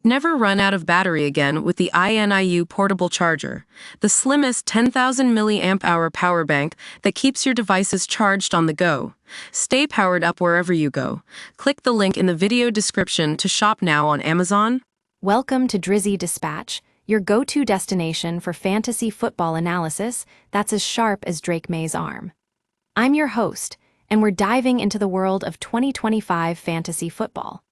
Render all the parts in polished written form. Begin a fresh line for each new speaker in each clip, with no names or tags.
Never run out of battery again with the INIU portable charger, the slimmest 10,000 milliamp hour power bank that keeps your devices charged on the go. Stay powered up wherever you go. Click the link in the video description to shop now on Amazon.
Welcome to Drizzy Dispatch, your go-to destination for fantasy football analysis that's as sharp as Drake May's arm. I'm your host, and we're diving into the world of 2025 fantasy football.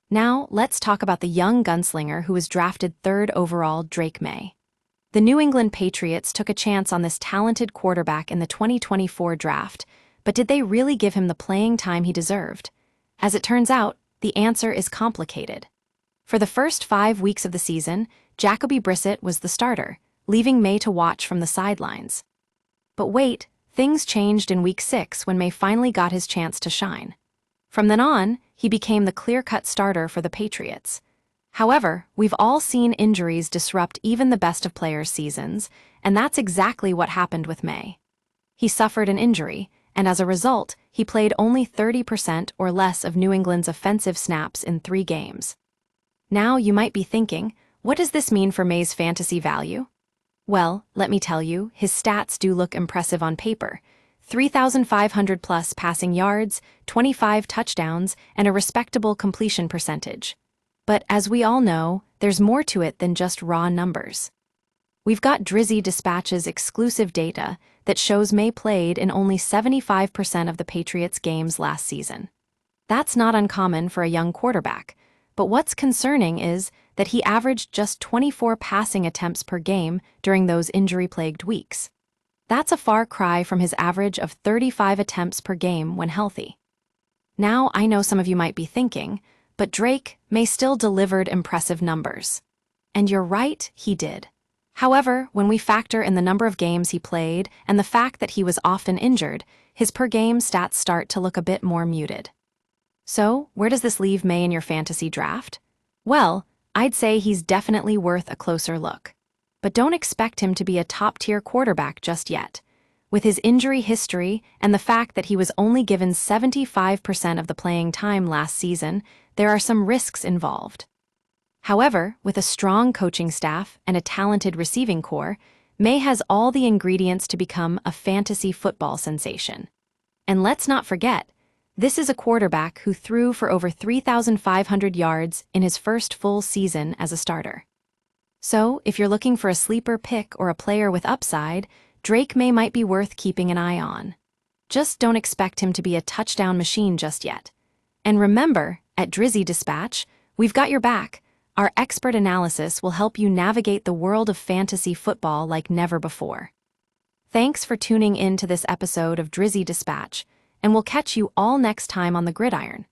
Now, let's talk about the young gunslinger who was drafted third overall, Drake Maye. The New England Patriots took a chance on this talented quarterback in the 2024 draft, but did they really give him the playing time he deserved? As it turns out, the answer is complicated. For the first 5 weeks of the season, Jacoby Brissett was the starter, leaving Maye to watch from the sidelines. But wait, things changed in Week 6 when Maye finally got his chance to shine. From then on, he became the clear-cut starter for the Patriots. However, we've all seen injuries disrupt even the best of players' seasons, and that's exactly what happened with Maye. He suffered an injury, and as a result, he played only 30% or less of New England's offensive snaps in 3 games. Now you might be thinking, what does this mean for Maye's fantasy value? Well, let me tell you, his stats do look impressive on paper. 3,500 plus passing yards, 25 touchdowns, and a respectable completion percentage. But as we all know, there's more to it than just raw numbers. We've got Drizzy Dispatch's exclusive data that shows Maye played in only 75% of the Patriots' games last season. That's not uncommon for a young quarterback, but what's concerning is that he averaged just 24 passing attempts per game during those injury-plagued weeks. That's a far cry from his average of 35 attempts per game when healthy. Now, I know some of you might be thinking, but Drake Maye still delivered impressive numbers. And you're right, he did. However, when we factor in the number of games he played and the fact that he was often injured, his per-game stats start to look a bit more muted. So, where does this leave Maye in your fantasy draft? Well, I'd say he's definitely worth a closer look. But don't expect him to be a top-tier quarterback just yet. With his injury history and the fact that he was only given 75% of the playing time last season, there are some risks involved. However, with a strong coaching staff and a talented receiving core, Maye has all the ingredients to become a fantasy football sensation. And let's not forget, this is a quarterback who threw for over 3,500 yards in his first full season as a starter. So, if you're looking for a sleeper pick or a player with upside, Drake Maye might be worth keeping an eye on. Just don't expect him to be a touchdown machine just yet. And remember, at Drizzy Dispatch, we've got your back. Our expert analysis will help you navigate the world of fantasy football like never before. Thanks for tuning in to this episode of Drizzy Dispatch, and we'll catch you all next time on the gridiron.